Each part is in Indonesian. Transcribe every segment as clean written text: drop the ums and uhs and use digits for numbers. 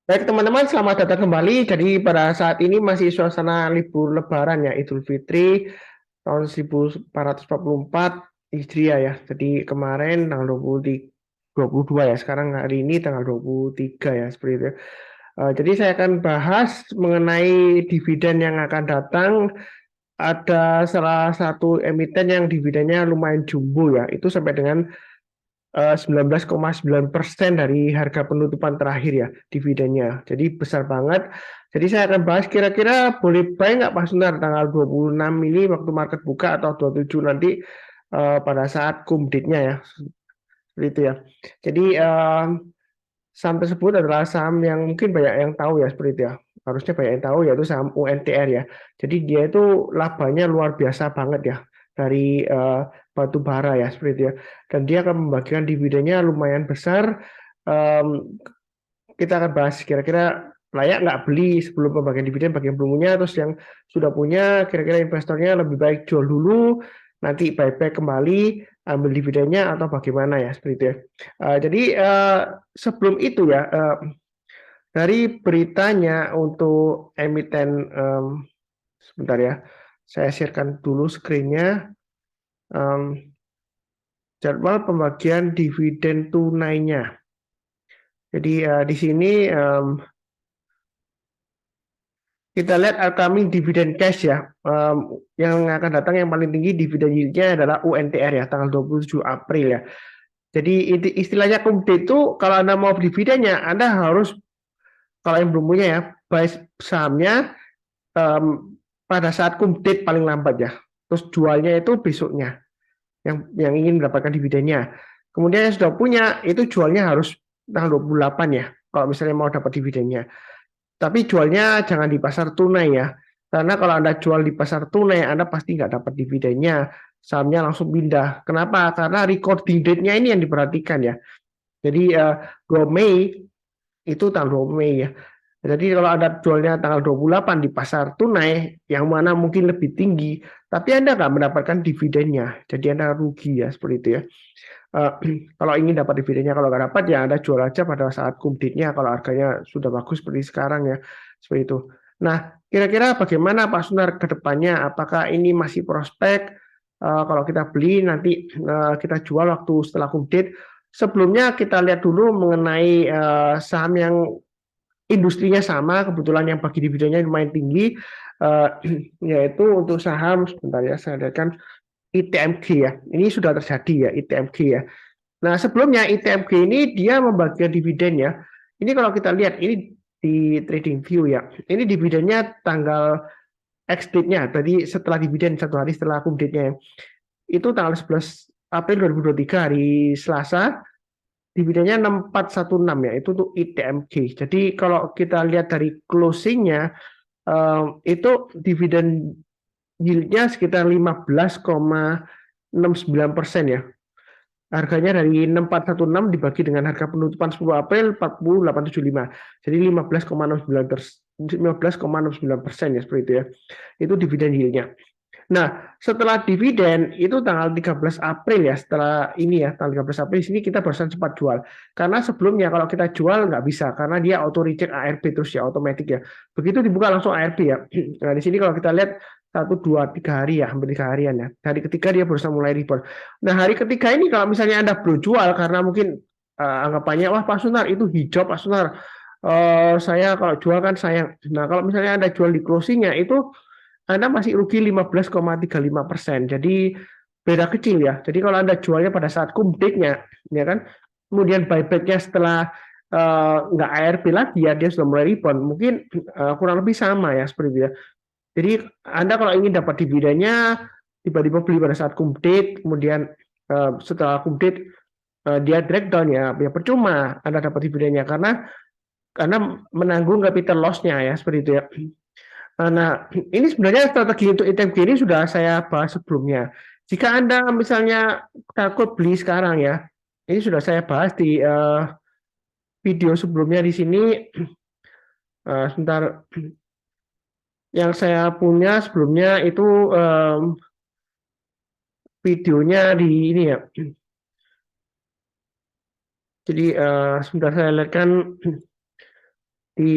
Baik teman-teman, selamat datang kembali. Jadi pada saat ini masih suasana libur Lebaran ya, Idul Fitri tahun 1444 Hijriah ya. Jadi kemarin tanggal 22 ya, sekarang hari ini tanggal 23 ya, seperti itu ya. Jadi saya akan bahas mengenai dividen yang akan datang. Ada salah satu emiten yang dividennya lumayan jumbo ya, itu sampai dengan 19,9% dari harga penutupan terakhir ya dividennya. Jadi besar banget. Jadi saya akan bahas kira-kira boleh buy nggak Pak Sunar tanggal 26 ini waktu market buka atau 27 nanti pada saat cum date-nya ya. Seperti itu ya. Jadi saham tersebut adalah saham yang mungkin banyak yang tahu ya seperti itu ya. Harusnya banyak yang tahu yaitu saham UNTR ya. Jadi dia itu labanya luar biasa banget ya dari batu bara ya seperti itu ya. Dan dia akan membagikan dividennya lumayan besar. Em, kita akan bahas kira-kira layak nggak beli sebelum pembagian dividen bagi yang belum punya, terus yang sudah punya kira-kira investornya lebih baik jual dulu, nanti buyback kembali, ambil dividennya atau bagaimana ya seperti itu ya. Jadi sebelum itu ya, dari beritanya untuk emiten, sebentar ya, saya sharekan dulu screen-nya. Jadwal pembagian dividen tunainya. Jadi di sini kita lihat upcoming dividen cash ya. Yang akan datang yang paling tinggi dividen yield-nya adalah UNTR ya, tanggal 27 April ya. Jadi istilahnya kumde itu kalau Anda mau dividennya, Anda harus, kalau yang belum punya ya, buy sahamnya pada saat kumde paling lambat ya. Terus jualnya itu besoknya, yang ingin mendapatkan dividennya. Kemudian yang sudah punya, itu jualnya harus tanggal 28 ya, kalau misalnya mau dapat dividennya. Tapi jualnya jangan di pasar tunai ya. Karena kalau Anda jual di pasar tunai, Anda pasti nggak dapat dividennya. Sahamnya langsung pindah. Kenapa? Karena recording date-nya ini yang diperhatikan ya. Jadi 2 Mei itu tanggal 2 Mei ya. Jadi kalau Anda jualnya tanggal 28 di pasar tunai, yang mana mungkin lebih tinggi, tapi Anda nggak mendapatkan dividennya. Jadi Anda rugi ya, seperti itu ya. Uh, kalau ingin dapat dividennya, kalau nggak dapat ya Anda jual aja pada saat cum date-nya kalau harganya sudah bagus seperti sekarang ya, seperti itu. Nah, kira-kira bagaimana Pak Sunar ke depannya? Apakah ini masih prospek? Kalau kita beli nanti kita jual waktu setelah cum date. Sebelumnya kita lihat dulu mengenai saham yang industrinya sama, kebetulan yang bagi dividennya lumayan tinggi, yaitu untuk saham, sebentar ya, saya lihatkan ITMG ya. Ini sudah terjadi ya ITMG ya. Nah, sebelumnya ITMG ini dia membagikan dividen ya. Ini kalau kita lihat ini di TradingView ya. Ini dividennya tanggal X date-nya, tadi setelah dividen satu hari setelah cum date-nya. Itu tanggal 11 April 2023 hari Selasa, dividennya 6416 ya. Itu untuk ITMG. Jadi kalau kita lihat dari closing-nya itu dividen yield-nya sekitar 15,69% ya. Harganya dari 6416 dibagi dengan harga penutupan 10 April 4875. Jadi 15,69% ya seperti itu ya. Itu dividen yield-nya. Nah, setelah dividen itu tanggal 13 April ya, setelah ini ya, tanggal 13 April sini kita barusan sempat jual. Karena sebelumnya kalau kita jual nggak bisa, karena dia auto reject ARB terus ya, otomatis ya. Begitu dibuka langsung ARB ya. Nah, di sini kalau kita lihat 1, 2, 3 hari ya, hampir 3 harian ya. Hari ketiga dia berusaha mulai rebound. Nah, hari ketiga ini kalau misalnya Anda belum jual karena mungkin anggapannya, wah Pak Sunar itu hijau Pak Sunar. Saya kalau jual kan sayang. Nah, kalau misalnya Anda jual di closingnya itu anda masih rugi 15,35%. Jadi beda kecil ya. Jadi kalau Anda jualnya pada saat cum date-nya, ya kan, kemudian buyback-nya setelah nggak ARP lagi ya, dia sudah mulai rebound, mungkin kurang lebih sama ya seperti itu ya. Jadi Anda kalau ingin dapat dividennya, tiba-tiba beli pada saat cum date, kemudian setelah cum date dia drag down ya, ya percuma Anda dapat dividennya karena menanggung capital loss-nya ya seperti itu ya. Nah, ini sebenarnya strategi untuk ITMG ini sudah saya bahas sebelumnya. Jika Anda misalnya takut beli sekarang ya, ini sudah saya bahas di video sebelumnya di sini. Sebentar, yang saya punya sebelumnya itu videonya di ini ya. Jadi sebentar saya lihatkan di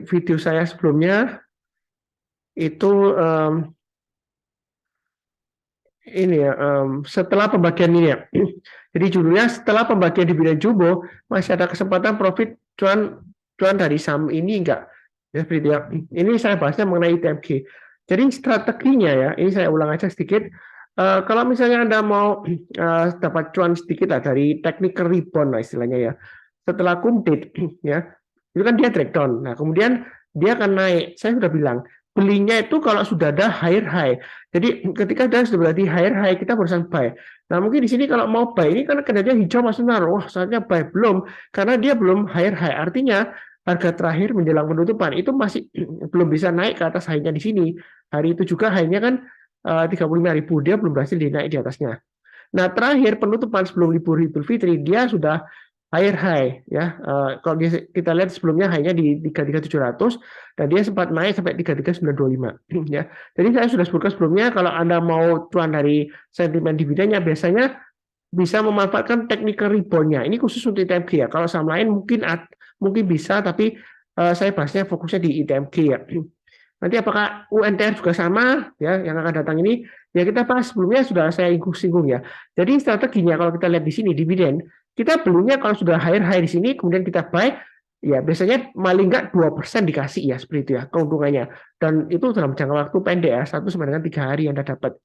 video saya sebelumnya itu ini ya, setelah pembagian ini ya. Jadi judulnya setelah pembagian dividen jumbo masih ada kesempatan profit cuan cuan dari saham ini enggak? Ya seperti itu ya. Ini saya bahasnya mengenai ITMG. Jadi strateginya ya, ini saya ulang aja sedikit. Kalau misalnya Anda mau dapat cuan sedikit lah dari technical rebound lah istilahnya ya. Setelah kumdit ya, itu kan dia drag down. Nah, kemudian dia akan naik. Saya sudah bilang, belinya itu kalau sudah ada higher high. Jadi ketika sudah berarti higher high, kita barusan buy. Nah, mungkin di sini kalau mau buy ini kan kinerja hijau Mas Sunar. Wah, saatnya buy belum karena dia belum higher high. Artinya harga terakhir menjelang penutupan itu masih belum bisa naik ke atas high-nya di sini. Hari itu juga high-nya kan 35.000, dia belum berhasil dinaik di atasnya. Nah, terakhir penutupan sebelum libur Idul Fitri dia sudah higher high ya. Kalau kita lihat sebelumnya high-nya di 33.700 dan dia sempat naik sampai 33.925 ya. Jadi saya sudah sebutkan sebelumnya kalau Anda mau cuan dari sentimen dividennya biasanya bisa memanfaatkan technical rebound-nya. Ini khusus untuk ITMG ya. Kalau saham lain mungkin bisa tapi saya bahasnya fokusnya di ITMG ya. Nanti apakah UNTR juga sama ya yang akan datang ini ya kita bahas sebelumnya sudah saya singgung ya. Jadi strateginya kalau kita lihat di sini dividen kita belinya kalau sudah higher high di sini kemudian kita buy ya biasanya paling nggak 2% dikasih ya seperti itu ya keuntungannya dan itu dalam jangka waktu pendek ya 1 sampai dengan 3 hari Anda dapat.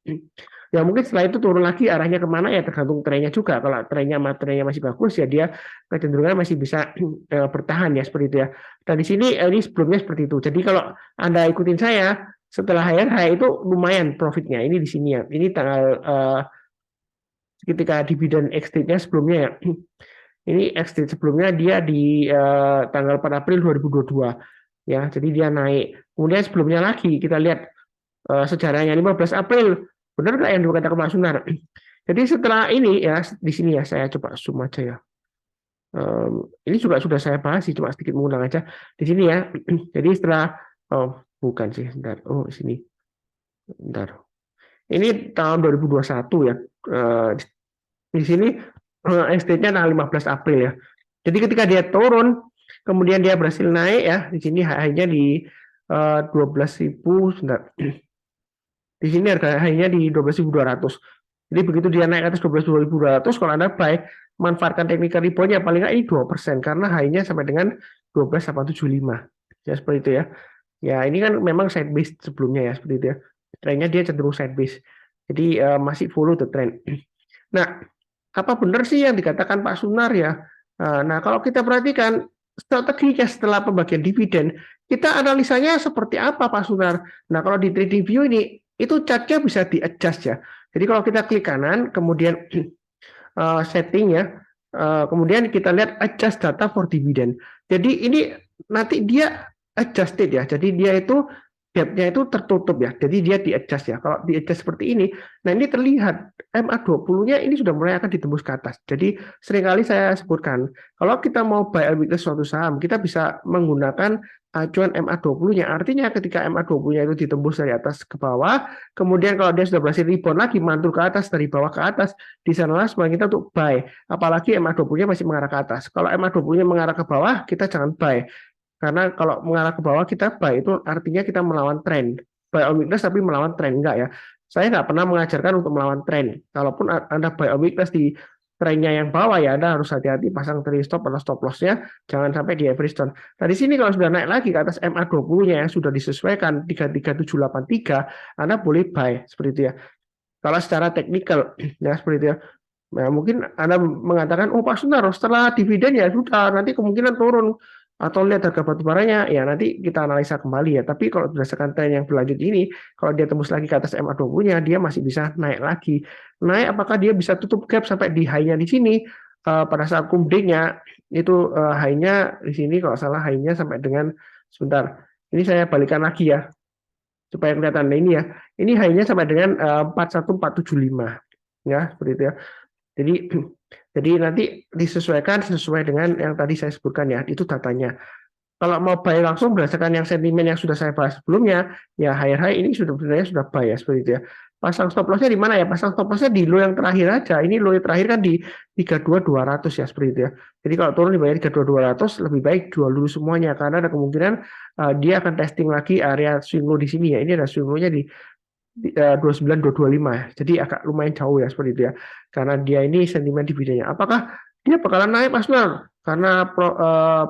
Ya mungkin setelah itu turun lagi arahnya kemana ya tergantung trennya juga. Kalau trennya masih bagus ya dia kecenderungan masih bisa bertahan ya seperti itu ya. Dan di sini ini sebelumnya seperti itu. Jadi kalau Anda ikutin saya setelah higher high itu lumayan profitnya. Ini di sini ya. Ini tanggal ketika dividen exit-nya sebelumnya ya. Ini exit sebelumnya dia di tanggal 4 April 2022 ya. Jadi dia naik. Kemudian sebelumnya lagi kita lihat sejarahnya 15 April. Benar nggak yang dikatakan Pak Sunar? Jadi setelah ini ya di sini ya saya coba zoom aja ya. Ini juga sudah saya bahas sih cuma sedikit mengulang aja di sini ya. Jadi setelah bukan sih, bentar. Oh sini, bentar. Ini tahun 2021 ya. Di sini estate-nya tanggal 15 April ya. Jadi ketika dia turun, kemudian dia berhasil naik ya. Di sini hanya di 12.000, sebentar. Di sini harga hanya di 12.200. Jadi begitu dia naik ke atas 12.200, kalau Anda buy, manfaatkan technical rebound-nya paling nggak ini 2%, karena high-nya sampai dengan 12.875. Ya, seperti itu ya. Ya, ini kan memang side base sebelumnya ya, seperti itu ya. Trennya dia cenderung side base. Jadi masih follow the trend. Nah, apa benar sih yang dikatakan Pak Sunar ya? Nah, kalau kita perhatikan strateginya setelah pembagian dividen, kita analisanya seperti apa Pak Sunar? Nah, kalau di trading view ini, itu chartnya bisa di-adjust ya. Jadi kalau kita klik kanan, kemudian setting ya, kemudian kita lihat adjust data for dividend. Jadi ini nanti dia adjusted ya, jadi dia itu gap-nya itu tertutup ya, jadi dia di-adjust ya. Kalau di-adjust seperti ini, nah ini terlihat MA20-nya ini sudah mulai akan ditembus ke atas. Jadi seringkali saya sebutkan, kalau kita mau buy and weakness suatu saham, kita bisa menggunakan acuan MA20-nya. Artinya ketika MA20-nya itu ditembus dari atas ke bawah, kemudian kalau dia sudah berhasil rebound lagi, mantul ke atas, dari bawah ke atas, di sanalah sebenarnya kita untuk buy. Apalagi MA20-nya masih mengarah ke atas. Kalau MA20-nya mengarah ke bawah, kita jangan buy. Karena kalau mengarah ke bawah kita buy itu artinya kita melawan tren. Buy on weakness tapi melawan tren enggak ya. Saya nggak pernah mengajarkan untuk melawan tren. Kalaupun Anda buy on weakness di trennya yang bawah ya Anda harus hati-hati pasang trailing stop atau stop loss-nya jangan sampai di average down. Nah di sini kalau sudah naik lagi ke atas MA20-nya yang sudah disesuaikan 33783 Anda boleh buy seperti itu ya. Kalau secara teknikal ya seperti itu ya. Nah, mungkin Anda mengatakan, oh Pak Sunar, setelah dividen ya sudah, nanti kemungkinan turun. Atau lihat harga batubaranya, ya nanti kita analisa kembali ya. Tapi kalau berdasarkan tren yang berlanjut ini, kalau dia tembus lagi ke atas MA20-nya, dia masih bisa naik lagi. Naik, apakah dia bisa tutup gap sampai di high-nya di sini? Pada saat kumdeknya, itu high-nya di sini, kalau salah high-nya sampai dengan, sebentar, ini saya balikan lagi ya, supaya kelihatan. Nah, ini ya, ini high-nya sampai dengan 41475. Ya, seperti itu ya. Jadi nanti disesuaikan sesuai dengan yang tadi saya sebutkan ya, itu datanya. Kalau mau buy langsung berdasarkan yang sentimen yang sudah saya bahas sebelumnya, ya higher high ini sudah sebenarnya sudah buy ya seperti itu ya. pasang stop lossnya di mana ya? Pasang stop lossnya di low yang terakhir aja. Ini low yang terakhir kan di 32.200 ya seperti itu ya. Jadi kalau turun di bawah 32.200 lebih baik jual dulu semuanya karena ada kemungkinan dia akan testing lagi area swing low di sini ya. Ini ada swing low-nya di 29.225 ya. Jadi agak lumayan jauh ya seperti itu ya. Karena dia ini sentimen dividennya. Apakah dia bakalan naik Mas Nur? Karena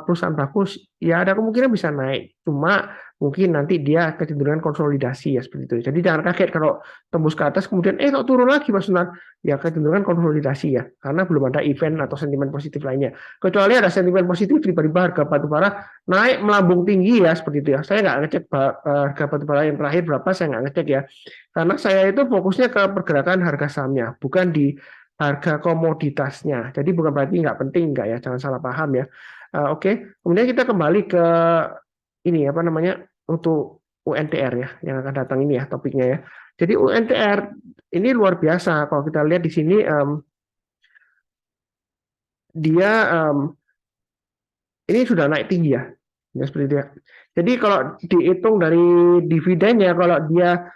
perusahaan bagus, ya ada kemungkinan bisa naik. Cuma mungkin nanti dia kecenderungan konsolidasi ya seperti itu. Jadi jangan kaget kalau tembus ke atas kemudian kok turun lagi Mas Nur. Ya kecenderungan konsolidasi ya. Karena belum ada event atau sentimen positif lainnya. Kecuali ada sentimen positif tiba-tiba harga batubara naik melambung tinggi ya seperti itu ya. Saya nggak ngecek harga batubara yang terakhir berapa, saya nggak ngecek ya. Karena saya itu fokusnya ke pergerakan harga sahamnya, bukan di harga komoditasnya. Jadi bukan berarti nggak penting, nggak ya, jangan salah paham ya. Oke. Kemudian kita kembali ke ini apa namanya untuk UNTR ya, yang akan datang ini ya topiknya ya. Jadi UNTR ini luar biasa. Kalau kita lihat di sini dia ini sudah naik tinggi ya, seperti itu ya. Jadi kalau dihitung dari dividennya, kalau dia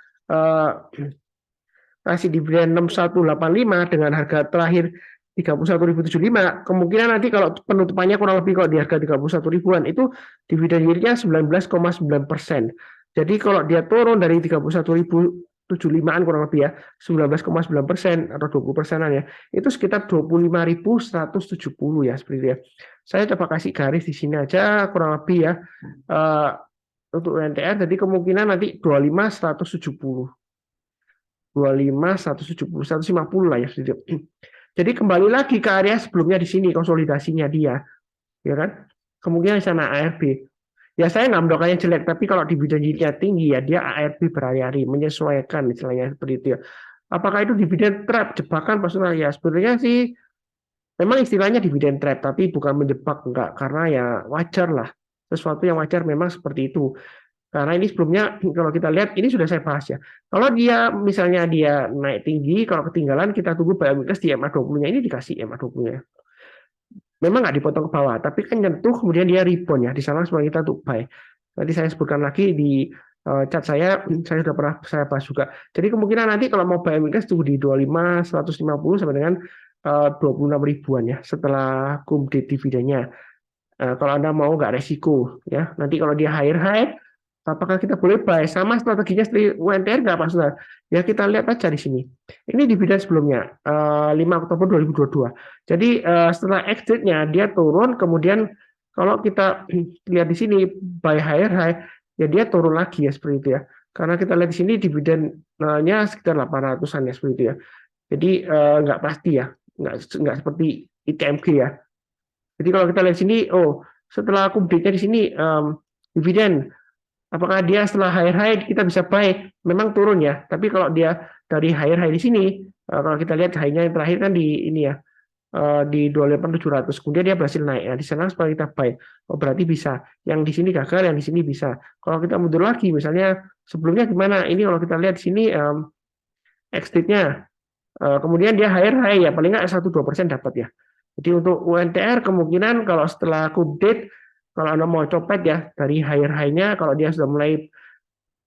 kasih dividen 6185 dengan harga terakhir 31.075, kemungkinan nanti kalau penutupannya kurang lebih kalau di harga 31 ribuan itu dividen yieldnya 19,9%. Jadi kalau dia turun dari 31.075-an kurang lebih ya 19,9% atau 20%-an ya, itu sekitar 25.170 ya seperti itu ya. Saya coba kasih garis di sini aja kurang lebih ya untuk UNTR, jadi kemungkinan nanti 25.170. 25, 170, 150 lah ya. Jadi kembali lagi ke area sebelumnya di sini konsolidasinya dia, ya kan? Kemungkinan di sana ARB. Ya saya nggak mendoakannya jelek, tapi kalau dividen yieldnya tinggi ya dia ARB berhari-hari menyesuaikan istilahnya seperti itu ya. Apakah itu dividen trap jebakan personal ya? Sebenarnya sih memang istilahnya dividen trap, tapi bukan menjebak enggak, karena ya wajar lah. Sesuatu yang wajar memang seperti itu. Karena ini sebelumnya kalau kita lihat ini sudah saya bahas ya. Kalau dia misalnya dia naik tinggi, kalau ketinggalan kita tunggu buy weakness di MA20-nya ini dikasih MA20-nya. Memang nggak dipotong ke bawah, tapi kan nyentuh kemudian dia rebound ya. Di sana semua kita untuk buy. Nanti saya sebutkan lagi di chat saya sudah pernah saya bahas juga. Jadi kemungkinan nanti kalau mau buy weakness tunggu di 25, 150 sampai dengan 26 ribuan ya setelah kumdate dividennya. Kalau Anda mau nggak resiko ya. Nanti kalau dia higher high, apakah kita boleh buy? Sama strateginya seperti UNTR nggak Pak Saudara? Ya kita lihat aja di sini. Ini dividen sebelumnya 5 Oktober 2022. Jadi setelah exit-nya dia turun, kemudian kalau kita lihat di sini buy higher high, ya dia turun lagi ya seperti itu ya. Karena kita lihat di sini dividennya sekitar 800-an ya seperti itu ya. Jadi nggak pasti ya, nggak seperti ITMG ya. Jadi kalau kita lihat sini, setelah kumdate-nya di sini dividen, apakah dia setelah higher high kita bisa buy? Memang turun ya, tapi kalau dia dari higher high di sini, kalau kita lihat high-nya yang terakhir kan di ini ya, di 28.700, kemudian dia berhasil naik. Ya, di sana supaya kita buy. Berarti bisa. Yang di sini gagal, yang di sini bisa. Kalau kita mundur lagi, misalnya sebelumnya gimana? Ini kalau kita lihat di sini exit-nya, kemudian dia higher high ya, paling nggak 1-2% dapat ya. Jadi untuk UNTR kemungkinan kalau setelah update, kalau Anda mau copet ya dari higher high-nya, kalau dia sudah mulai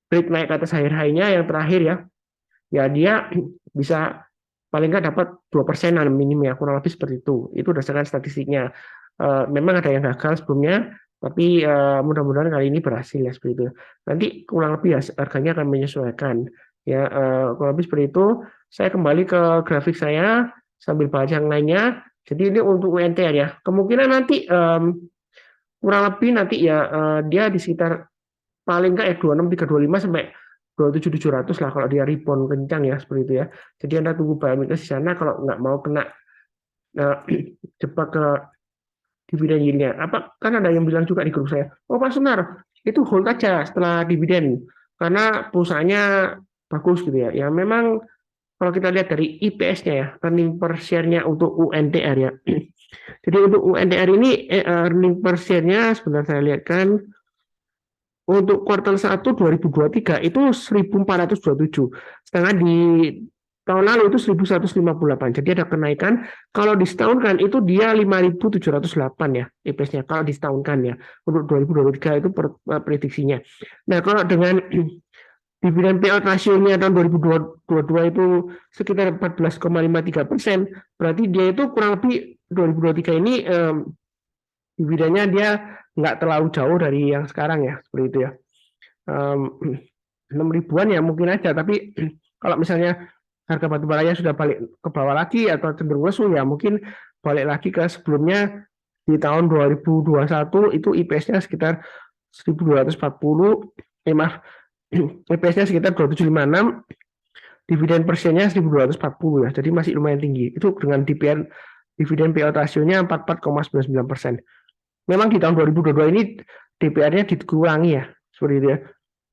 break naik ke atas higher high-nya yang terakhir ya dia bisa paling nggak dapat 2%-an minim ya, kurang lebih seperti itu. Itu berdasarkan statistiknya. Memang ada yang gagal sebelumnya, tapi mudah-mudahan kali ini berhasil ya seperti itu. Nanti kurang lebih ya harganya akan menyesuaikan. Ya kurang lebih seperti itu. Saya kembali ke grafik saya sambil bahas yang lainnya. Jadi ini untuk UNTR ya. Kemungkinan nanti kurang lebih nanti ya dia di sekitar paling nggak 26.325 sampai 27.700 lah kalau dia rebound kencang ya seperti itu ya. Jadi Anda tunggu buy weakness di sana kalau nggak mau kena jebak ke dividen yield-nya. Apa kan ada yang bilang juga di grup saya, Pak Sunar itu hold aja setelah dividen karena perusahaannya bagus gitu ya. Ya memang kalau kita lihat dari IPS-nya ya, earning per share-nya untuk UNTR ya. Jadi untuk UNTR ini earning per share-nya sebentar saya lihatkan untuk kuartal 1 2023 itu 1.427. Sedangkan di tahun lalu itu 1.158. Jadi ada kenaikan. Kalau disetahunkan itu dia 5.708 ya IPS-nya kalau disetahunkan ya. Untuk 2023 itu prediksinya. Nah, kalau dengan dividen payout rasionya tahun 2022 itu sekitar 14,53%, berarti dia itu kurang lebih 2023 ini dividennya dia nggak terlalu jauh dari yang sekarang ya, seperti itu ya. 6 ribuan ya mungkin aja, tapi kalau misalnya harga batu baranya sudah balik ke bawah lagi atau cenderung lesu ya mungkin balik lagi ke sebelumnya di tahun 2021 itu IPS-nya sekitar 1240, maaf, IPS-nya sekitar 2756, dividen persennya 1240 ya, jadi masih lumayan tinggi. Itu dengan dividen payout rasionya 44,99%. Memang di tahun 2022 ini DPR-nya dikurangi ya, seperti itu ya.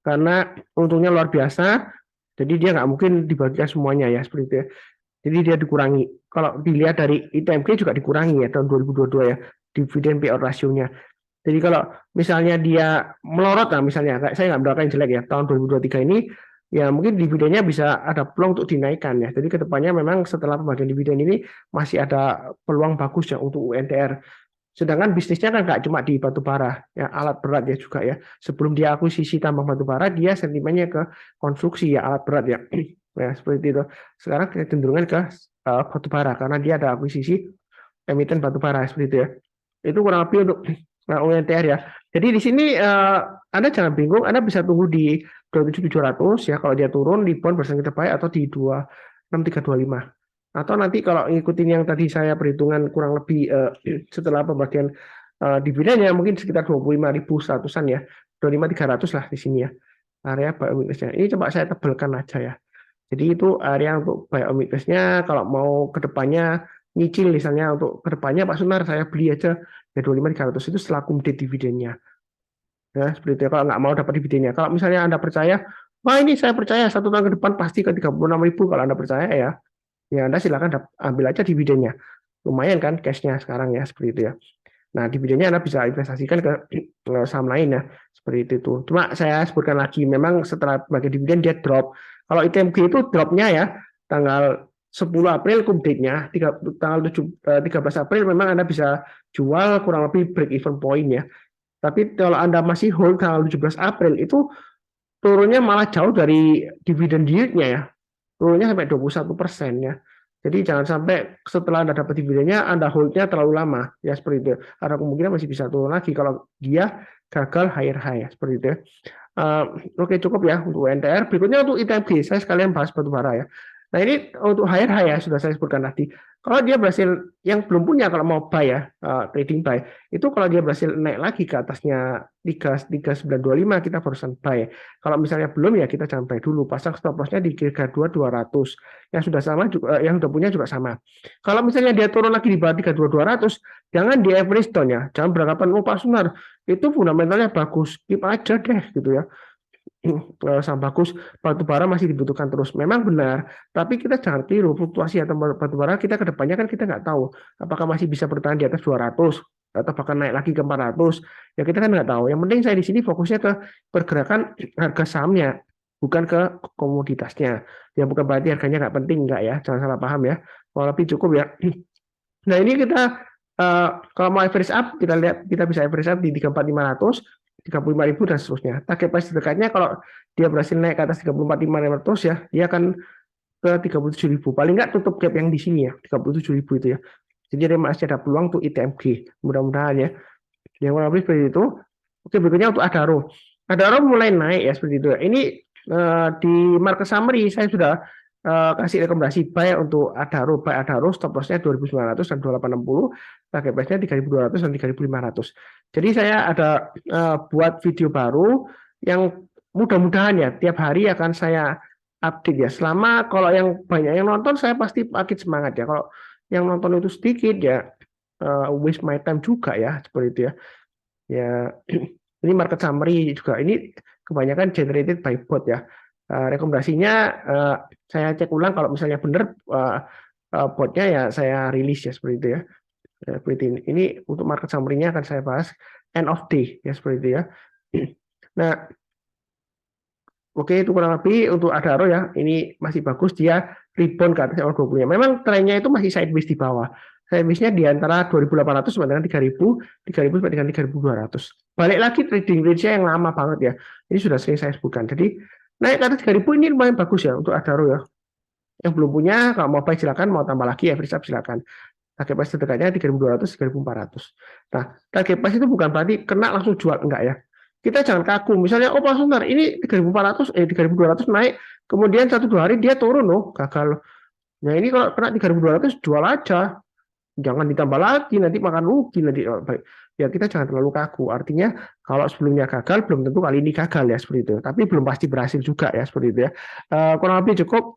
Karena untungnya luar biasa, jadi dia nggak mungkin dibagikan semuanya ya, seperti itu ya. Jadi dia dikurangi. Kalau dilihat dari ITMG juga dikurangi ya tahun 2022 ya, dividen payout rasionya. Jadi kalau misalnya dia melorot, nah misalnya saya nggak mendoakan yang jelek ya, tahun 2023 ini ya mungkin dividennya bisa ada peluang untuk dinaikkan ya. Jadi kedepannya memang setelah pembagian dividen ini masih ada peluang bagus ya untuk UNTR. Sedangkan bisnisnya kan nggak cuma di batu bara, ya alat berat ya juga ya. Sebelum dia akuisisi tambang batu bara, dia sentimennya ke konstruksi ya alat berat ya. Ya seperti itu. Sekarang kecenderungan ke batu bara karena dia ada akuisisi emiten batu bara seperti itu ya. Itu kurang lebih untuk UNTR ya. Jadi di sini Anda jangan bingung, Anda bisa tunggu di 27.700 ya kalau dia turun di bond bersama kita baik atau di 26325. Atau nanti kalau ngikutin yang tadi saya perhitungan kurang lebih setelah pembagian dividennya mungkin sekitar 25.100-an ya, 25.300 lah di sini ya area buy on weakness-nya. Ini coba saya tebelkan aja ya. Jadi itu area untuk buy on weakness-nya kalau mau ke depannya nyicil misalnya untuk ke depannya Pak Sunar saya beli aja ya 25.300 itu setelah kumdet dividennya. Ya, seperti itu. Kalau nggak mau dapat dividennya. Kalau misalnya Anda percaya, wah ini saya percaya 1 tahun ke depan pasti ke 36.000 kalau Anda percaya ya Anda silakan ambil aja dividennya. Lumayan kan cashnya sekarang ya, seperti itu ya. Nah, dividennya Anda bisa investasikan ke saham lain ya, seperti itu. Cuma saya sebutkan lagi, memang setelah bagi dividen dia drop. Kalau ITMG itu dropnya ya, tanggal 10 April kumdate-nya, tanggal 13 April memang Anda bisa jual kurang lebih break even point ya. Tapi kalau Anda masih hold tanggal 17 April, itu turunnya malah jauh dari dividen yield-nya ya. Turunnya sampai 21% ya. Jadi jangan sampai setelah Anda dapat dividennya, Anda hold-nya terlalu lama. Ya seperti itu. Ada kemungkinan masih bisa turun lagi kalau dia gagal higher high. Ya, seperti itu ya. Oke, cukup ya untuk UNTR. Berikutnya untuk ITMG. Saya sekalian bahas batu bara ya. Nah ini untuk higher high ya, sudah saya sebutkan tadi. Kalau dia berhasil, yang belum punya kalau mau buy ya, trading buy, itu kalau dia berhasil naik lagi ke atasnya 3925 kita barusan buy. Kalau misalnya belum ya kita jangan buy dulu, pasang stop loss-nya di 32.200. Yang sudah sama juga, yang sudah punya juga sama. Kalau misalnya dia turun lagi di bawah 32.200, jangan di average down ya. Jangan beranggapan oh Pak Sunar itu fundamentalnya bagus, keep aja deh gitu ya. Saham bagus, batu bara masih dibutuhkan terus. Memang benar, tapi kita jangan keliru fluktuasi atau batu bara kita ke depannya kan kita nggak tahu apakah masih bisa bertahan di atas 200 atau bahkan naik lagi ke 400. Ya kita kan nggak tahu. Yang penting saya di sini fokusnya ke pergerakan harga sahamnya, bukan ke komoditasnya. Ya bukan berarti harganya nggak penting, nggak ya. Jangan salah paham ya. Walaupun cukup ya. Nah ini kita kalau mau average up kita lihat kita bisa average up di 34.500, 35.000 dan seterusnya. Target price dekatnya kalau dia berhasil naik ke atas 34.500 ya, dia akan ke 37.000. Paling nggak tutup gap yang di sini ya, 37.000 itu ya. Jadi ada masih ada peluang untuk ITMG. Mudah-mudahan ya. Yang kurang lebih seperti itu. Oke, berikutnya untuk Adaro. Adaro mulai naik ya seperti itu. Ini di market summary saya sudah kasih rekomendasi buy untuk Adaro, buy Adaro, stop loss-nya 2.900 dan 2.860, target price-nya 3.200 dan 3.500. Jadi saya ada buat video baru yang mudah-mudahan ya tiap hari akan saya update ya. Selama kalau yang banyak yang nonton saya pasti makin semangat ya. Kalau yang nonton itu sedikit ya waste my time juga ya seperti itu ya. Ya ini market summary juga ini kebanyakan generated by bot ya. Rekomendasinya saya cek ulang kalau misalnya benar botnya ya saya rilis ya seperti itu ya. Seperti ini. Ini untuk market summary-nya akan saya bahas end of day ya seperti itu ya. Nah, oke itu kurang lebih untuk Adaro ya. Ini masih bagus dia rebound ke atas EO20-nya. Memang trennya itu masih sideways di bawah. Sideways-nya di antara 2.800 sampai dengan 3.000, 3.000 sampai dengan 3.200. Balik lagi trading range-nya yang lama banget ya. Ini sudah sering saya sebutkan. Jadi Naik ke atas 3.000 ini lumayan bagus ya untuk Adaro ya. Yang belum punya, kalau mau buy silakan, mau tambah lagi average up silakan. Target price terdekatnya 3.200, 3.400. Nah, target price itu bukan berarti kena langsung jual, enggak ya. Kita jangan kaku. Misalnya, oh Pak Suntar, ini 3.400, 3.200 naik, kemudian 1-2 hari dia turun loh, gagal. Nah, ini kalau kena 3.200 jual aja. Jangan ditambah lagi, nanti makan rugi nanti. Oh, baik. Ya kita jangan terlalu kaku. Artinya kalau sebelumnya gagal, belum tentu kali ini gagal ya seperti itu. Tapi belum pasti berhasil juga ya seperti itu ya. Kurang lebih cukup.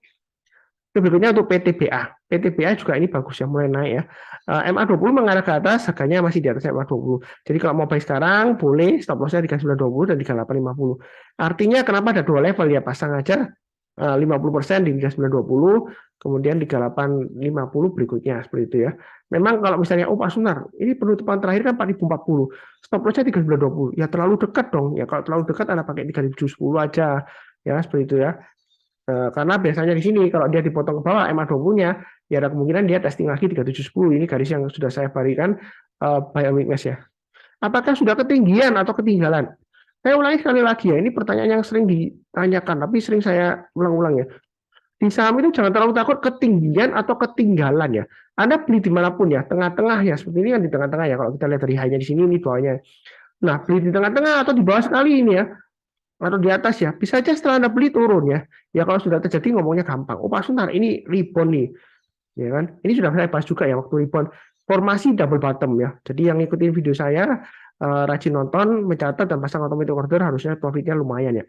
Berikutnya untuk PTBA. PTBA juga ini bagus ya, mulai naik ya. MA20 mengarah ke atas, harganya masih di atas MA20. Jadi kalau mau buy sekarang, boleh stop loss-nya 3920 dan 3850. Artinya kenapa ada dua level ya, pasang aja 50% di 3920, kemudian 3850 berikutnya, seperti itu ya. Memang kalau misalnya, oh Pak Sunar, ini penutupan terakhir kan 4040, stop loss-nya 3920, ya terlalu dekat dong. Ya kalau terlalu dekat, Anda pakai 3710 aja, ya seperti itu ya. Karena biasanya di sini kalau dia dipotong ke bawah MA20-nya, ya ada kemungkinan dia testing lagi 3710. Ini garis yang sudah saya berikan buy on weakness ya. Apakah sudah ketinggian atau ketinggalan? Saya ulangi sekali lagi ya, ini pertanyaan yang sering ditanyakan, tapi sering saya ulang-ulang ya. Di saham itu jangan terlalu takut ketinggian atau ketinggalan ya. Anda beli dimanapun ya, tengah-tengah ya, seperti ini kan di tengah-tengah ya. Kalau kita lihat dari high-nya di sini, ini bawahnya. Nah, beli di tengah-tengah atau di bawah sekali ini ya, atau di atas ya, bisa aja setelah Anda beli turun ya. Ya kalau sudah terjadi ngomongnya gampang. Oh Pak Suntar, ini rebound nih. Ya kan? Ini sudah saya bahas juga ya waktu rebound. Formasi double bottom ya. Jadi yang ngikutin video saya, rajin nonton, mencatat dan pasang automatic order harusnya profitnya lumayan ya.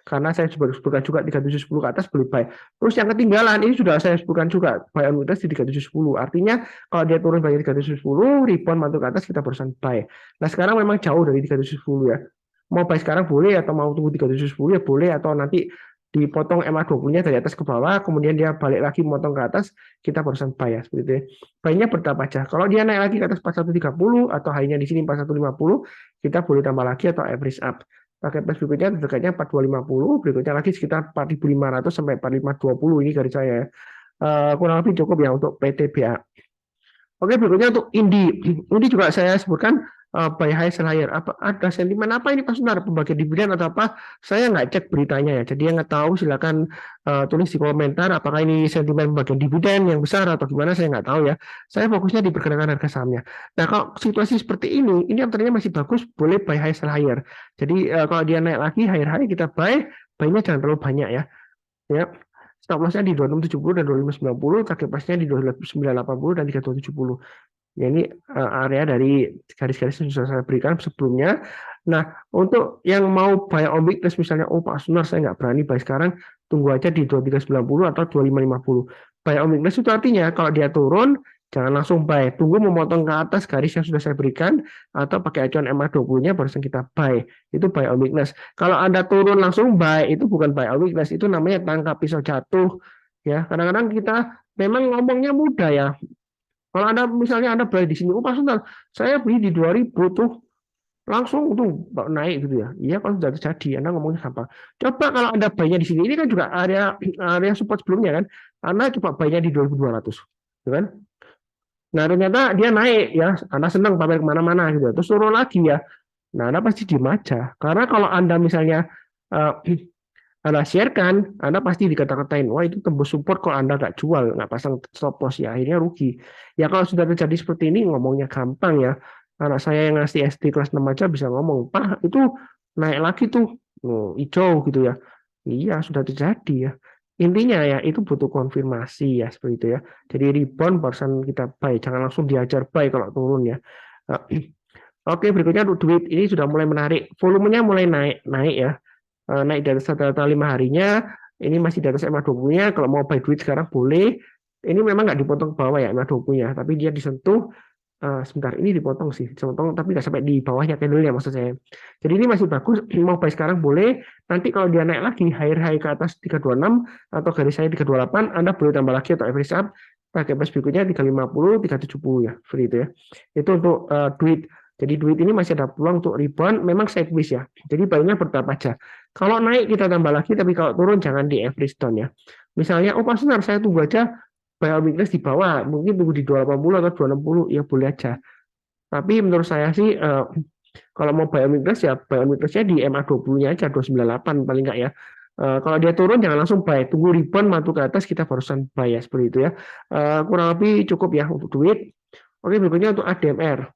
Karena saya sebutkan juga 3710 ke atas beli buy. Terus yang ketinggalan ini sudah saya sebutkan juga buy on weakness di 3710. Artinya kalau dia turun banyak 3710, rebound mantul ke atas kita barusan buy. Nah sekarang memang jauh dari 3710 ya. Mau buy sekarang boleh atau mau tunggu 3710 ya boleh, atau nanti dipotong MA20-nya dari atas ke bawah, kemudian dia balik lagi memotong ke atas, kita barusan buy ya seperti itu. Buy-nya bertahap aja. Kalau dia naik lagi ke atas 4130 atau high-nya di sini 4150, kita boleh tambah lagi atau average up. Target price berikutnya dekatnya 4250, berikutnya lagi sekitar 4500 sampai 4520, ini garis saya ya. Kurang lebih cukup ya untuk PTBA. Oke, berikutnya untuk Indi. Ini juga saya sebutkan buy high sell higher. Ada sentimen apa ini Pak Sunar? Pembagian dividen atau apa? Saya nggak cek beritanya ya. Jadi yang nggak tahu silakan tulis di komentar apakah ini sentimen pembagian dividen yang besar atau gimana, saya nggak tahu ya. Saya fokusnya di pergerakan harga sahamnya. Nah kalau situasi seperti ini artinya masih bagus, boleh buy high sell higher. Jadi kalau dia naik lagi higher high kita buy-nya jangan terlalu banyak ya. Ya, stop loss-nya di 2670 dan 2590, target price-nya di 2980 dan 3270. Ya, ini area dari garis-garis yang sudah saya berikan sebelumnya. Nah, untuk yang mau buy on weakness misalnya, oh Pak Sunar saya nggak berani buy sekarang, tunggu aja di 2390 atau 2550. Buy on weakness itu artinya kalau dia turun, jangan langsung buy. Tunggu memotong ke atas garis yang sudah saya berikan, atau pakai acuan MA20-nya barusan kita buy. Itu buy on weakness. Kalau Anda turun langsung buy, itu bukan buy on weakness, itu namanya tangkap pisau jatuh. Ya, kadang-kadang kita memang ngomongnya mudah ya. Kalau Anda misalnya Anda beli di sini, oh Pak Sultan, saya beli di 2000 tuh langsung tuh naik gitu ya. Iya kalau sudah terjadi, Anda ngomongnya gampang. Coba kalau Anda buy-nya di sini, ini kan juga area support sebelumnya kan. Anda coba buy-nya di 2200, gitu kan? Nah ternyata dia naik ya, Anda senang pamer kemana-mana gitu. Terus turun lagi ya. Nah Anda pasti diem aja. Karena kalau Anda misalnya uh, Anda sharekan, Anda pasti dikata-katain, wah itu tembus support kok Anda nggak jual, nggak pasang stop loss ya, akhirnya rugi. Ya kalau sudah terjadi seperti ini, ngomongnya gampang ya. Anak saya yang ngasih SD kelas 6 aja bisa ngomong, Pak itu naik lagi tuh, oh, hijau gitu ya. Iya sudah terjadi ya. Intinya ya itu butuh konfirmasi ya seperti itu ya. Jadi rebound barusan kita buy, jangan langsung diajar buy kalau turun ya. Oke, berikutnya untuk duit ini sudah mulai menarik, volumenya mulai naik ya. Naik dari rata-rata 5 harinya, ini masih di atas MA20-nya, kalau mau buy duit sekarang boleh. Ini memang nggak dipotong ke bawah ya MA20-nya, tapi dia disentuh, sebentar, ini dipotong sih, dipotong tapi nggak sampai di bawahnya candle-nya maksud saya. Jadi ini masih bagus, mau buy sekarang boleh, nanti kalau dia naik lagi, high ke atas 326, atau garis saya 328, Anda boleh tambah lagi atau average up, target price berikutnya 350, 370 ya, free itu ya. Itu untuk duit. Jadi duit ini masih ada peluang untuk rebound, memang sideways ya. Jadi buy-nya bertahap aja. Kalau naik kita tambah lagi, tapi kalau turun jangan di average down ya. Misalnya, oh Pak Sunar, saya tunggu aja buy on weakness di bawah, mungkin tunggu di 280 atau 260, ya boleh aja. Tapi menurut saya sih, kalau mau buy on weakness ya buy on weakness-nya di MA20-nya aja, 298 paling enggak ya. Kalau dia turun jangan langsung buy, tunggu rebound masuk ke atas kita barusan buy ya seperti itu ya. Kurang lebih cukup ya untuk duit. Oke, berikutnya untuk ADMR.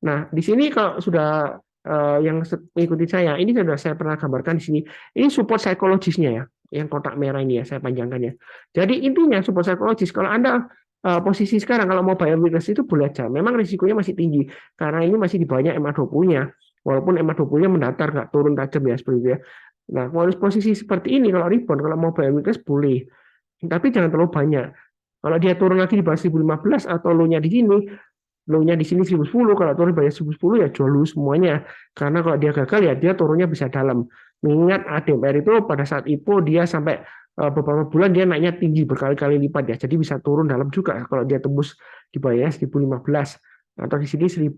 Nah, di sini kalau sudah yang mengikuti saya, ini sudah saya pernah gambarkan di sini. Ini support psikologisnya ya, yang kotak merah ini ya, saya panjangkan ya. Jadi intinya support psikologis. Kalau Anda posisi sekarang kalau mau bayar weakness itu boleh aja. Memang risikonya masih tinggi karena ini masih di bawahnya MA20-nya. Walaupun MA20-nya mendatar nggak turun tajam ya seperti itu ya. Nah, kalau posisi seperti ini kalau rebound kalau mau bayar weakness boleh. Tapi jangan terlalu banyak. Kalau dia turun lagi di bawah 1015 atau low-nya di sini, low-nya di sini 1010, kalau turun bayar 1010 ya jual dulu semuanya. Karena kalau dia gagal ya dia turunnya bisa dalam. Mengingat ADMR itu pada saat IPO dia sampai beberapa bulan dia naiknya tinggi berkali-kali lipat ya. Jadi bisa turun dalam juga kalau dia tembus di bawahnya 1015 atau di sini 1010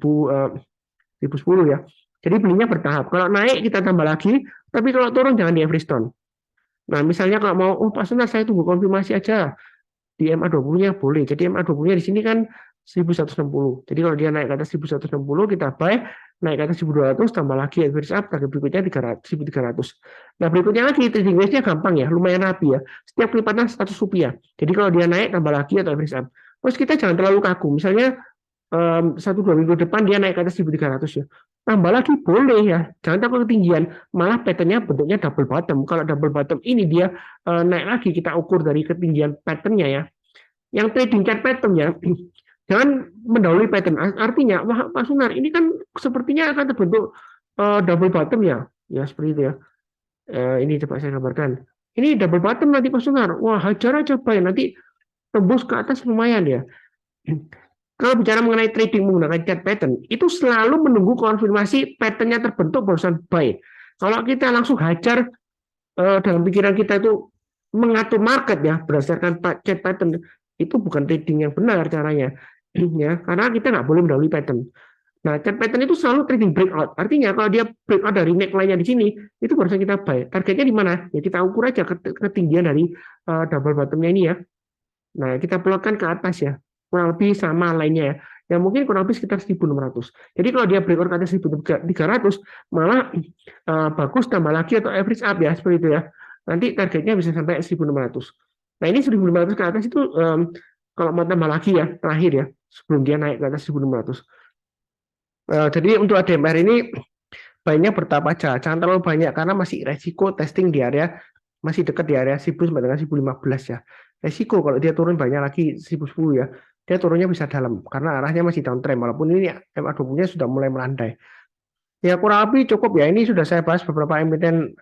ya. Jadi belinya bertahap. Kalau naik kita tambah lagi, tapi kalau turun jangan di every stone. Nah, misalnya kalau mau, oh Pak Sunar saya tunggu konfirmasi aja di MA20-nya boleh. Jadi MA20-nya di sini kan 1160. Jadi kalau dia naik ke atas 1160 kita buy, naik ke atas 1200 tambah lagi average up, target berikutnya 300, 1300. Nah, berikutnya lagi trading range-nya gampang ya, lumayan rapi ya. Setiap kelipatan 100 rupiah. Jadi kalau dia naik tambah lagi atau average up. Terus kita jangan terlalu kaku. Misalnya 1-2 minggu depan dia naik ke atas 1300 ya. Tambah lagi boleh ya, jangan takut ketinggian. Malah patternnya bentuknya double bottom. Kalau double bottom ini dia naik lagi, kita ukur dari ketinggian patternnya ya. Yang trading chart pattern ya, jangan mendahului pattern. Artinya, wah Pak Sunar, ini kan sepertinya akan terbentuk double bottom ya. Ya seperti itu ya. Ini coba saya gambarkan. Ini double bottom nanti Pak Sunar. Wah hajar aja Pak, nanti tembus ke atas lumayan ya. Kalau bicara mengenai trading menggunakan chart pattern, itu selalu menunggu konfirmasi patternnya terbentuk barusan buy. Kalau kita langsung hajar dalam pikiran kita itu mengatur market ya berdasarkan chart pattern, itu bukan trading yang benar caranya, ya karena kita nggak boleh mendahului pattern. Nah, chart pattern itu selalu trading breakout. Artinya kalau dia breakout dari neckline-nya di sini, itu barusan kita buy. Targetnya di mana? Ya kita ukur aja ketinggian dari double bottom-nya ini ya. Nah, kita plotkan ke atas ya. Kurang lebih sama lainnya ya. Yang mungkin kurang lebih sekitar 1600. Jadi kalau dia breakout ke atas 1300, malah bagus tambah lagi atau average up ya, seperti itu ya. Nanti targetnya bisa sampai 1600. Nah, ini 1500 ke atas itu kalau mau tambah lagi ya, terakhir ya, sebelum dia naik ke atas 1600. Jadi untuk ADMR ini baiknya bertahap aja, jangan terlalu banyak karena masih resiko testing di area masih dekat di area 1000 sampai dengan 1015 ya. Resiko kalau dia turun banyak lagi 1010 ya, dia turunnya bisa dalam karena arahnya masih downtrend walaupun ini MA20-nya sudah mulai melandai. Ya kurang lebih cukup ya. Ini sudah saya bahas beberapa emiten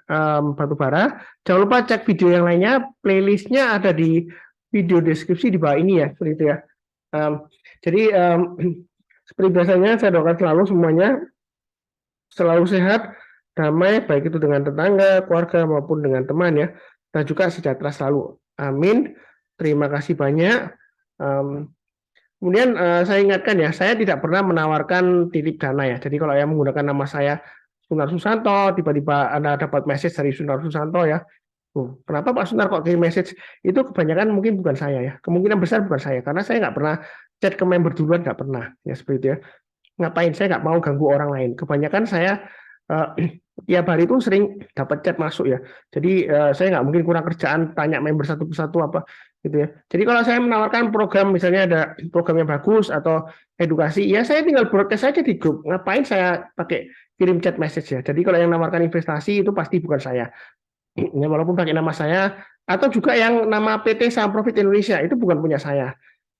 batu bara. Jangan lupa cek video yang lainnya, playlistnya ada di video deskripsi di bawah ini ya, seperti itu ya. Jadi seperti biasanya saya doakan selalu semuanya selalu sehat, damai, baik itu dengan tetangga, keluarga maupun dengan teman ya, dan juga sejahtera selalu. Amin. Terima kasih banyak. Kemudian saya ingatkan ya, saya tidak pernah menawarkan titip dana ya. Jadi kalau yang menggunakan nama saya Sunar Susanto, tiba-tiba Anda dapat message dari Sunar Susanto ya, kenapa Pak Sunar kok kirim message? Itu kebanyakan mungkin bukan saya ya. Kemungkinan besar bukan saya, karena saya nggak pernah chat ke member duluan, nggak pernah ya seperti itu ya. Ngapain, saya nggak mau ganggu orang lain. Kebanyakan saya tiap hari itu sering dapat chat masuk ya. Jadi saya nggak mungkin kurang kerjaan tanya member satu persatu apa gitu ya. Jadi kalau saya menawarkan program misalnya ada program yang bagus atau edukasi, ya saya tinggal broadcast saja di grup. Ngapain saya pakai kirim chat message ya. Jadi kalau yang menawarkan investasi itu pasti bukan saya. Ya, walaupun pakai nama saya atau juga yang nama PT Saham Profit Indonesia itu bukan punya saya.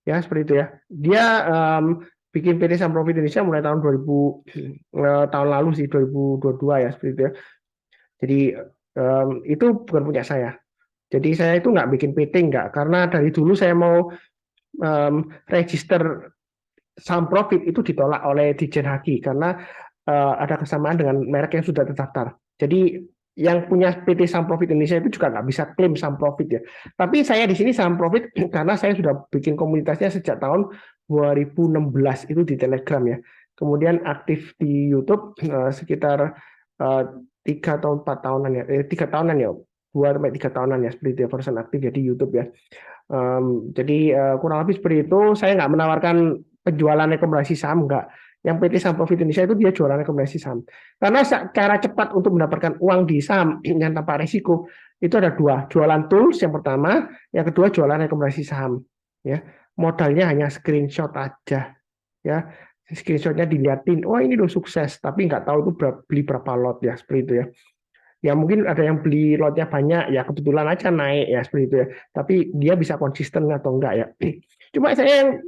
Ya seperti itu ya. Dia bikin PT Saham Profit Indonesia mulai tahun 2000 tahun lalu sih 2022 ya seperti itu ya. Jadi itu bukan punya saya. Jadi saya itu nggak bikin PT nggak, karena dari dulu saya mau register saham profit itu ditolak oleh Dijen Haki karena ada kesamaan dengan merek yang sudah terdaftar. Jadi yang punya PT Saham Profit Indonesia itu juga nggak bisa klaim saham profit ya. Tapi saya di sini saham profit karena saya sudah bikin komunitasnya sejak tahun 2016 itu di Telegram ya. Kemudian aktif di YouTube sekitar 3 atau 4 tahunan ya, 3 tahunan ya, 2 sampai 3 tahunan ya seperti itu ya, persen aktif ya di YouTube ya. Jadi kurang lebih seperti itu. Saya nggak menawarkan penjualan rekomendasi saham, enggak. Yang PT Saham Profit Indonesia itu dia jualan rekomendasi saham. Karena cara cepat untuk mendapatkan uang di saham yang tanpa risiko itu ada dua, jualan tools yang pertama, yang kedua jualan rekomendasi saham. Ya, modalnya hanya screenshot aja. Ya, screenshotnya diliatin, oh ini udah sukses, tapi nggak tahu itu beli berapa lot ya, seperti itu ya. Ya mungkin ada yang beli lotnya banyak, ya kebetulan aja naik ya seperti itu ya. Tapi dia bisa konsisten atau enggak ya. Cuma saya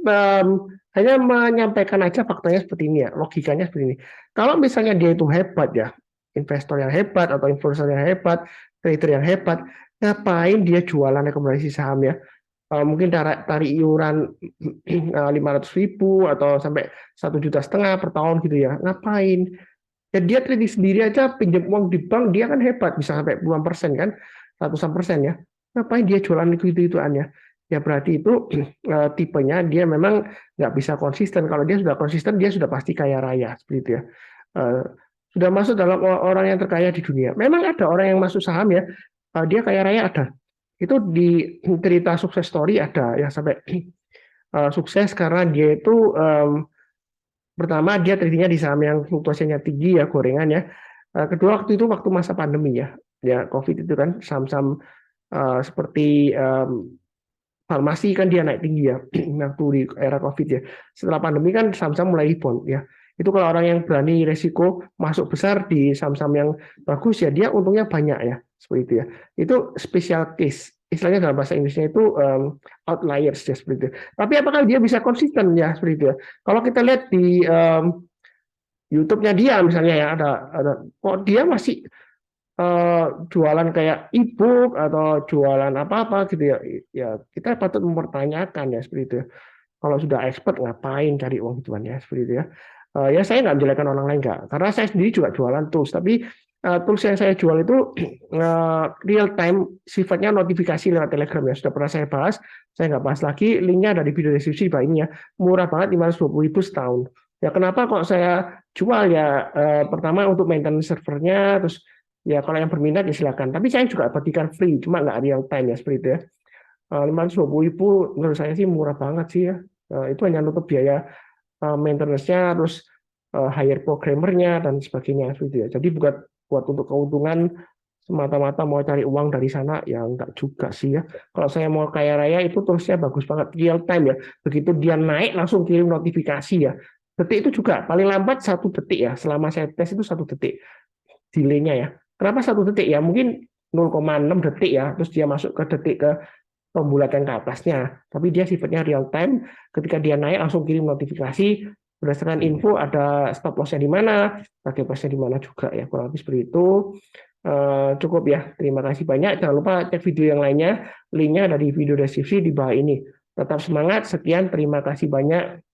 hanya menyampaikan aja faktanya seperti ini ya, logikanya seperti ini. Kalau misalnya dia itu hebat ya, investor yang hebat atau influencer yang hebat, trader yang hebat, ngapain dia jualan rekomendasi saham ya? Mungkin tarik iuran 500.000 atau sampai 1,5 juta per tahun gitu ya. Ngapain? Ya dia trading sendiri aja, pinjam uang di bank, dia kan hebat, bisa sampai puluhan persen kan, ratusan persen ya. Ngapain dia jualan itu-ituan ya? Ya berarti itu tipenya dia memang nggak bisa konsisten. Kalau dia sudah konsisten, dia sudah pasti kaya raya, seperti itu ya. Sudah masuk dalam orang yang terkaya di dunia. Memang ada orang yang masuk saham ya, dia kaya raya ada. Itu di cerita sukses story ada yang sampai sukses karena dia itu pertama dia tradingnya di saham yang fluktuasinya tinggi ya, gorengan ya. Kedua waktu itu waktu masa pandemi ya, ya COVID itu kan saham-saham seperti farmasi kan dia naik tinggi ya waktu di era COVID ya. Setelah pandemi kan saham-saham mulai rebound ya. Itu kalau orang yang berani resiko masuk besar di saham-saham yang bagus ya, dia untungnya banyak ya, seperti itu ya. Itu special case. Istilahnya dalam bahasa Inggrisnya itu outliers ya, seperti itu. Tapi apakah dia bisa konsisten ya, seperti itu ya. Kalau kita lihat di YouTube-nya dia misalnya ya, ada kok dia masih jualan kayak e-book atau jualan apa-apa gitu ya, ya kita patut mempertanyakan ya, seperti itu ya. Kalau sudah expert ngapain cari uang gituan ya, seperti itu ya. Ya saya nggak menjelekkan orang lain nggak, karena saya sendiri juga jualan tools, tapi tools yang saya jual itu real time, sifatnya notifikasi lewat Telegram ya, sudah pernah saya bahas, saya nggak bahas lagi, linknya ada di video deskripsi Pak, ini ya, murah banget 520.000 setahun. Ya kenapa kok saya jual ya, pertama untuk maintenance servernya, terus ya kalau yang berminat ya silakan, tapi saya juga bagikan free, cuma nggak real time ya, seperti itu ya. 520.000 menurut saya sih murah banget sih ya. Itu hanya nutup biaya maintenance-nya, terus hire programmernya dan sebagainya gitu ya. Jadi bukan buat untuk keuntungan semata-mata mau cari uang dari sana ya, enggak juga sih ya. Kalau saya mau kaya raya itu terusnya bagus banget real time ya. Begitu dia naik langsung kirim notifikasi ya. Detik itu juga paling lambat 1 detik ya. Selama saya tes itu 1 detik delay-nya ya. Kenapa 1 detik ya? Mungkin 0,6 detik ya. Terus dia masuk ke detik ke pembulatan ke atasnya, tapi dia sifatnya real time. Ketika dia naik langsung kirim notifikasi berdasarkan info ada stop loss-nya di mana, target loss-nya di mana juga ya, kurang lebih seperti itu. Cukup ya, terima kasih banyak. Jangan lupa cek video yang lainnya, linknya ada di video deskripsi di bawah ini. Tetap semangat, sekian, terima kasih banyak.